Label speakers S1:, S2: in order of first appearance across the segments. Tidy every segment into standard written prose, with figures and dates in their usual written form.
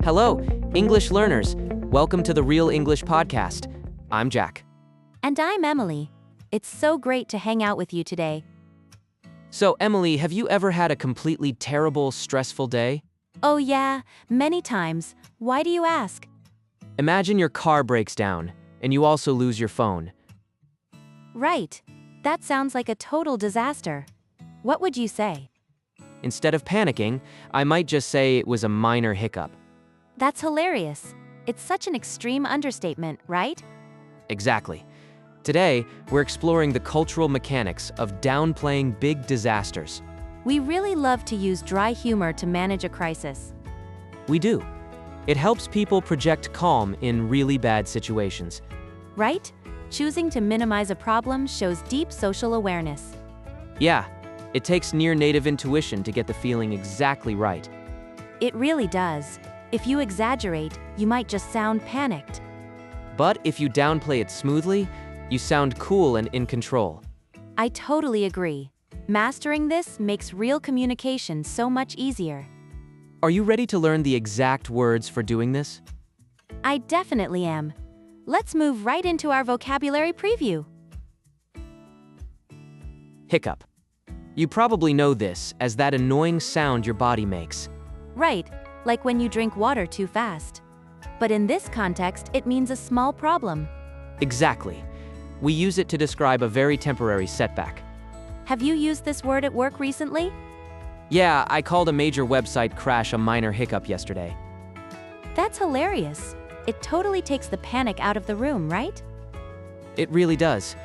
S1: Hello, English learners. Welcome to the Real English Podcast. I'm Jack.
S2: And I'm Emily. It's so great to hang out with you today.
S1: So, Emily, have you ever had a completely terrible, stressful day?
S2: Oh yeah, many times. Why do you ask?
S1: Imagine your car breaks down, and you also lose your phone.
S2: Right. That sounds like a total disaster. What would you say?
S1: Instead of panicking, I might just say it was a minor hiccup.
S2: That's hilarious. It's such an extreme understatement, right?
S1: Exactly. Today, we're exploring the cultural mechanics of downplaying big disasters.
S2: We really love to use dry humor to manage a crisis.
S1: We do. It helps people project calm in really bad situations.
S2: Right? Choosing to minimize a problem shows deep social awareness.
S1: Yeah, it takes near-native intuition to get the feeling exactly right.
S2: It really does. If you exaggerate, you might just sound panicked.
S1: But if you downplay it smoothly, you sound cool and in control.
S2: I totally agree. Mastering this makes real communication so much easier.
S1: Are you ready to learn the exact words for doing this?
S2: I definitely am. Let's move right into our vocabulary preview.
S1: Hiccup. You probably know this as that annoying sound your body makes.
S2: Right, like when you drink water too fast. But in this context, it means a small problem.
S1: Exactly. We use it to describe a very temporary setback.
S2: Have you used this word at work recently?
S1: Yeah, I called a major website crash a minor hiccup yesterday.
S2: That's hilarious. It totally takes the panic out of the room, right?
S1: It really does.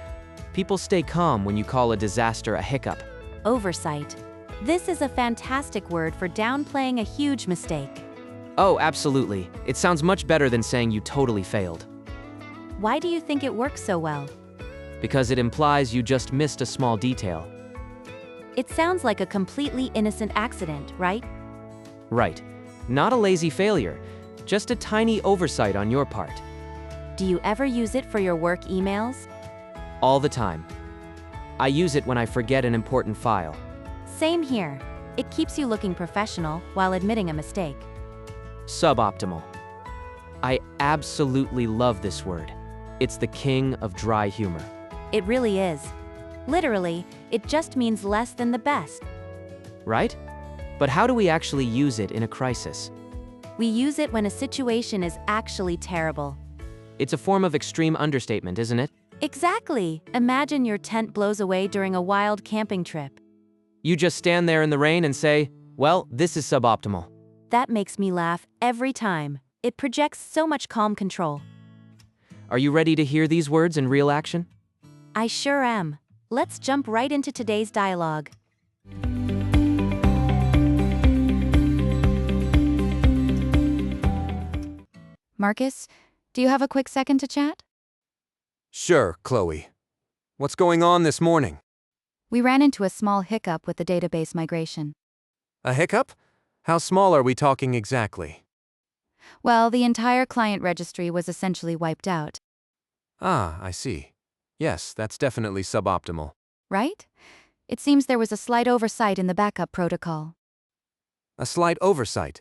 S1: People stay calm when you call a disaster a hiccup.
S2: Oversight. This is a fantastic word for downplaying a huge mistake.
S1: Oh, absolutely. It sounds much better than saying you totally failed.
S2: Why do you think it works so well?
S1: Because it implies you just missed a small detail.
S2: It sounds like a completely innocent accident, right?
S1: Right. Not a lazy failure, just a tiny oversight on your part.
S2: Do you ever use it for your work emails?
S1: All the time. I use it when I forget an important file.
S2: Same here. It keeps you looking professional while admitting a mistake.
S1: Suboptimal. I absolutely love this word. It's the king of dry humor.
S2: It really is. Literally, it just means less than the best.
S1: Right? But how do we actually use it in a crisis?
S2: We use it when a situation is actually terrible.
S1: It's a form of extreme understatement, isn't it?
S2: Exactly. Imagine your tent blows away during a wild camping trip.
S1: You just stand there in the rain and say, well, this is suboptimal.
S2: That makes me laugh every time. It projects so much calm control.
S1: Are you ready to hear these words in real action?
S2: I sure am. Let's jump right into today's dialogue.
S3: Marcus, do you have a quick second to chat?
S4: Sure, Chloe. What's going on this morning?
S3: We ran into a small hiccup with the database migration.
S4: A hiccup? How small are we talking exactly?
S3: Well, the entire client registry was essentially wiped out.
S4: Ah, I see. Yes, that's definitely suboptimal.
S3: Right? It seems there was a slight oversight in the backup protocol.
S4: A slight oversight.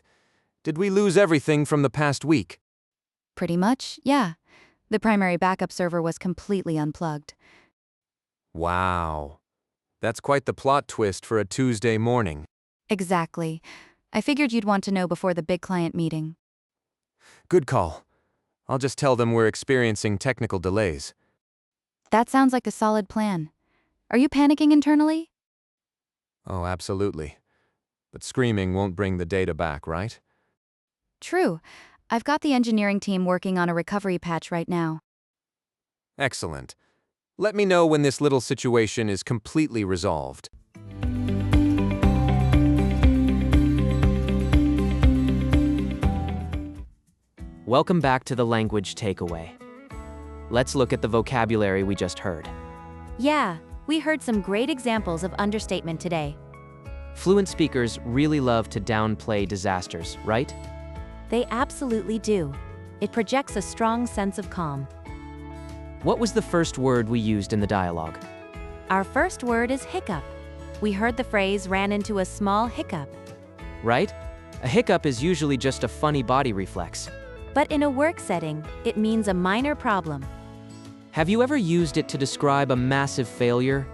S4: Did we lose everything from the past week?
S3: Pretty much, yeah. The primary backup server was completely unplugged.
S4: Wow. That's quite the plot twist for a Tuesday morning.
S3: Exactly. I figured you'd want to know before the big client meeting.
S4: Good call. I'll just tell them we're experiencing technical delays.
S3: That sounds like a solid plan. Are you panicking internally?
S4: Oh, absolutely. But screaming won't bring the data back, right?
S3: True. I've got the engineering team working on a recovery patch right now.
S4: Excellent. Let me know when this little situation is completely resolved.
S1: Welcome back to the language takeaway. Let's look at the vocabulary we just heard.
S2: Yeah, we heard some great examples of understatement today.
S1: Fluent speakers really love to downplay disasters, right?
S2: They absolutely do. It projects a strong sense of calm.
S1: What was the first word we used in the dialogue?
S2: Our first word is hiccup. We heard the phrase ran into a small hiccup.
S1: Right? A hiccup is usually just a funny body reflex.
S2: But in a work setting, it means a minor problem.
S1: Have you ever used it to describe a massive failure?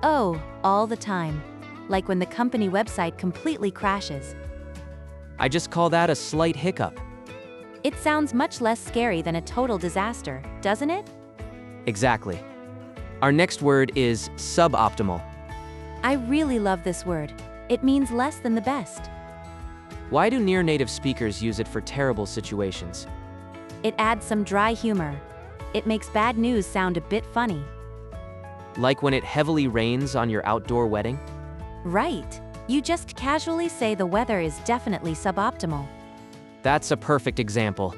S2: Oh, all the time. Like when the company website completely crashes.
S1: I just call that a slight hiccup.
S2: It sounds much less scary than a total disaster, doesn't it?
S1: Exactly. Our next word is suboptimal.
S2: I really love this word. It means less than the best.
S1: Why do near-native speakers use it for terrible situations?
S2: It adds some dry humor. It makes bad news sound a bit funny.
S1: Like when it heavily rains on your outdoor wedding?
S2: Right. You just casually say the weather is definitely suboptimal.
S1: That's a perfect example.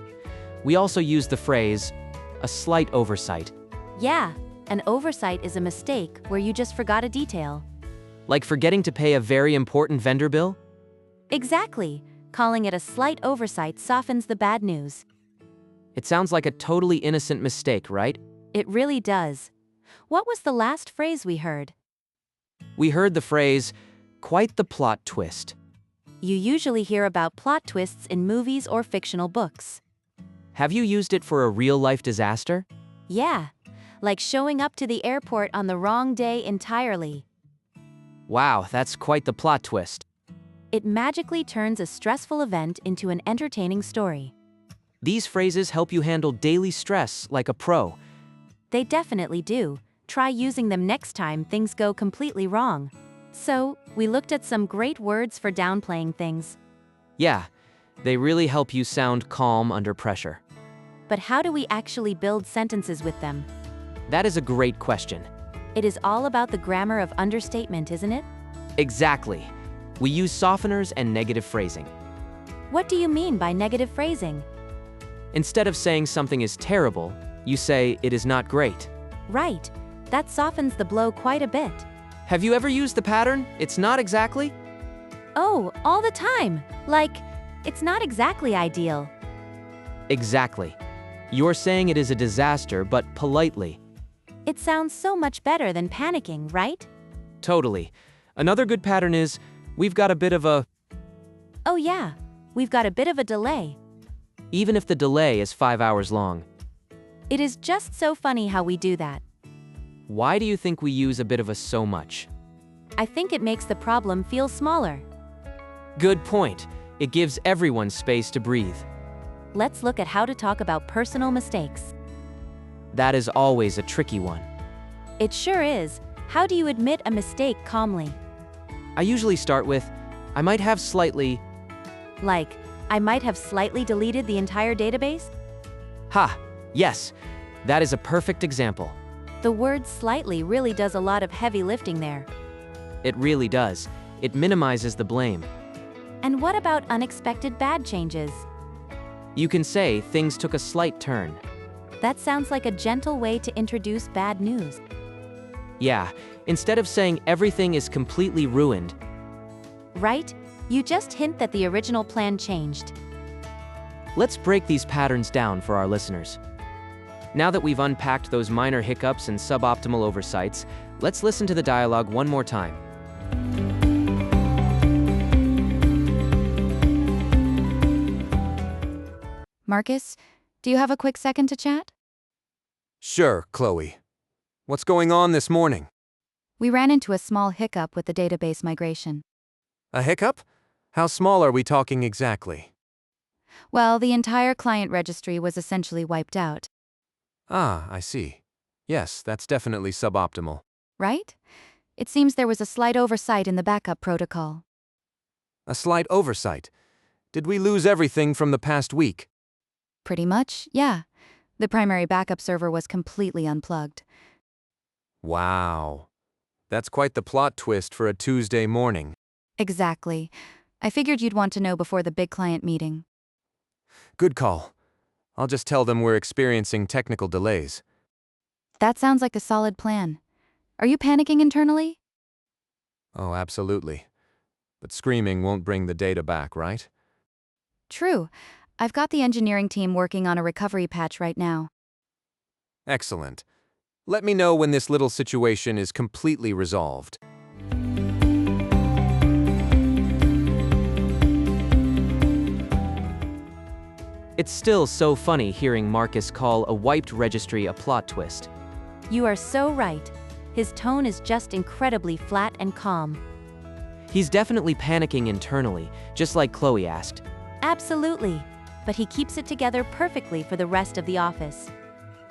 S1: We also use the phrase, a slight oversight.
S2: Yeah, an oversight is a mistake where you just forgot a detail.
S1: Like forgetting to pay a very important vendor bill?
S2: Exactly. Calling it a slight oversight softens the bad news.
S1: It sounds like a totally innocent mistake, right?
S2: It really does. What was the last phrase we heard?
S1: We heard the phrase, quite the plot twist.
S2: You usually hear about plot twists in movies or fictional books.
S1: Have you used it for a real-life disaster?
S2: Yeah, like showing up to the airport on the wrong day entirely.
S1: Wow, that's quite the plot twist.
S2: It magically turns a stressful event into an entertaining story.
S1: These phrases help you handle daily stress like a pro.
S2: They definitely do. Try using them next time things go completely wrong. So, we looked at some great words for downplaying things.
S1: Yeah, they really help you sound calm under pressure.
S2: But how do we actually build sentences with them?
S1: That is a great question.
S2: It is all about the grammar of understatement, isn't it?
S1: Exactly. We use softeners and negative phrasing.
S2: What do you mean by negative phrasing?
S1: Instead of saying something is terrible, you say it is not great.
S2: Right. That softens the blow quite a bit.
S1: Have you ever used the pattern, it's not exactly?
S2: Oh, all the time. Like, it's not exactly ideal.
S1: Exactly. You're saying it is a disaster, but politely.
S2: It sounds so much better than panicking, right?
S1: Totally. Another good pattern is, we've got a bit of a...
S2: Oh yeah, we've got a bit of a delay.
S1: Even if the delay is 5 hours long.
S2: It is just so funny how we do that.
S1: Why do you think we use a bit of a so much?
S2: I think it makes the problem feel smaller.
S1: Good point. It gives everyone space to breathe.
S2: Let's look at how to talk about personal mistakes.
S1: That is always a tricky one.
S2: It sure is. How do you admit a mistake calmly?
S1: I usually start with, I might have slightly...
S2: Like, I might have slightly deleted the entire database?
S1: Ha! Yes, that is a perfect example.
S2: The word slightly really does a lot of heavy lifting there.
S1: It really does. It minimizes the blame.
S2: And what about unexpected bad changes?
S1: You can say things took a slight turn.
S2: That sounds like a gentle way to introduce bad news.
S1: Yeah, instead of saying everything is completely ruined.
S2: Right? You just hint that the original plan changed.
S1: Let's break these patterns down for our listeners. Now that we've unpacked those minor hiccups and suboptimal oversights, let's listen to the dialogue one more time.
S3: Marcus, do you have a quick second to chat?
S4: Sure, Chloe. What's going on this morning?
S3: We ran into a small hiccup with the database migration.
S4: A hiccup? How small are we talking exactly?
S3: Well, the entire client registry was essentially wiped out.
S4: Ah, I see. Yes, that's definitely suboptimal.
S3: Right? It seems there was a slight oversight in the backup protocol.
S4: A slight oversight. Did we lose everything from the past week?
S3: Pretty much, yeah. The primary backup server was completely unplugged.
S4: Wow. That's quite the plot twist for a Tuesday morning.
S3: Exactly. I figured you'd want to know before the big client meeting.
S4: Good call. I'll just tell them we're experiencing technical delays.
S3: That sounds like a solid plan. Are you panicking internally?
S4: Oh, absolutely. But screaming won't bring the data back, right?
S3: True. I've got the engineering team working on a recovery patch right now.
S4: Excellent. Let me know when this little situation is completely resolved.
S1: It's still so funny hearing Marcus call a wiped registry a plot twist.
S2: You are so right. His tone is just incredibly flat and calm.
S1: He's definitely panicking internally, just like Chloe asked.
S2: Absolutely. But he keeps it together perfectly for the rest of the office.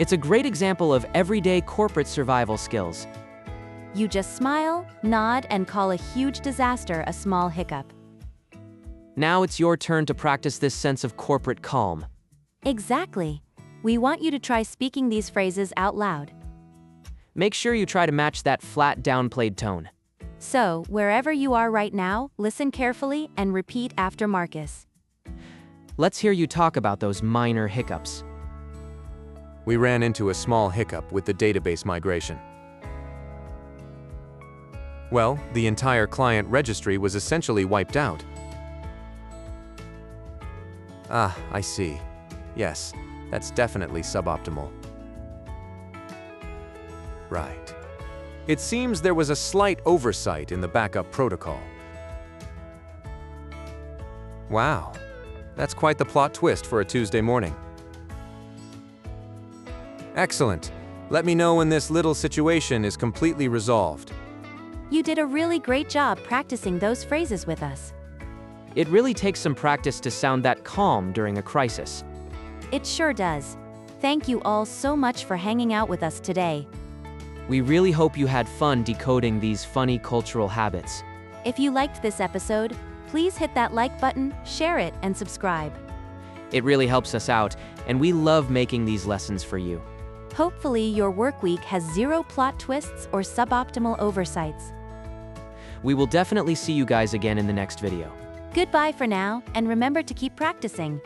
S1: It's a great example of everyday corporate survival skills.
S2: You just smile, nod, and call a huge disaster a small hiccup.
S1: Now it's your turn to practice this sense of corporate calm.
S2: Exactly. We want you to try speaking these phrases out loud.
S1: Make sure you try to match that flat, downplayed tone.
S2: So, wherever you are right now, listen carefully and repeat after Marcus.
S1: Let's hear you talk about those minor hiccups.
S4: We ran into a small hiccup with the database migration. Well, the entire client registry was essentially wiped out. Ah, I see. Yes, that's definitely suboptimal. Right. It seems there was a slight oversight in the backup protocol. Wow, that's quite the plot twist for a Tuesday morning. Excellent. Let me know when this little situation is completely resolved.
S2: You did a really great job practicing those phrases with us.
S1: It really takes some practice to sound that calm during a crisis.
S2: It sure does. Thank you all so much for hanging out with us today.
S1: We really hope you had fun decoding these funny cultural habits.
S2: If you liked this episode, please hit that like button, share it, and subscribe.
S1: It really helps us out, and we love making these lessons for you.
S2: Hopefully, your work week has zero plot twists or suboptimal oversights.
S1: We will definitely see you guys again in the next video.
S2: Goodbye for now, and remember to keep practicing.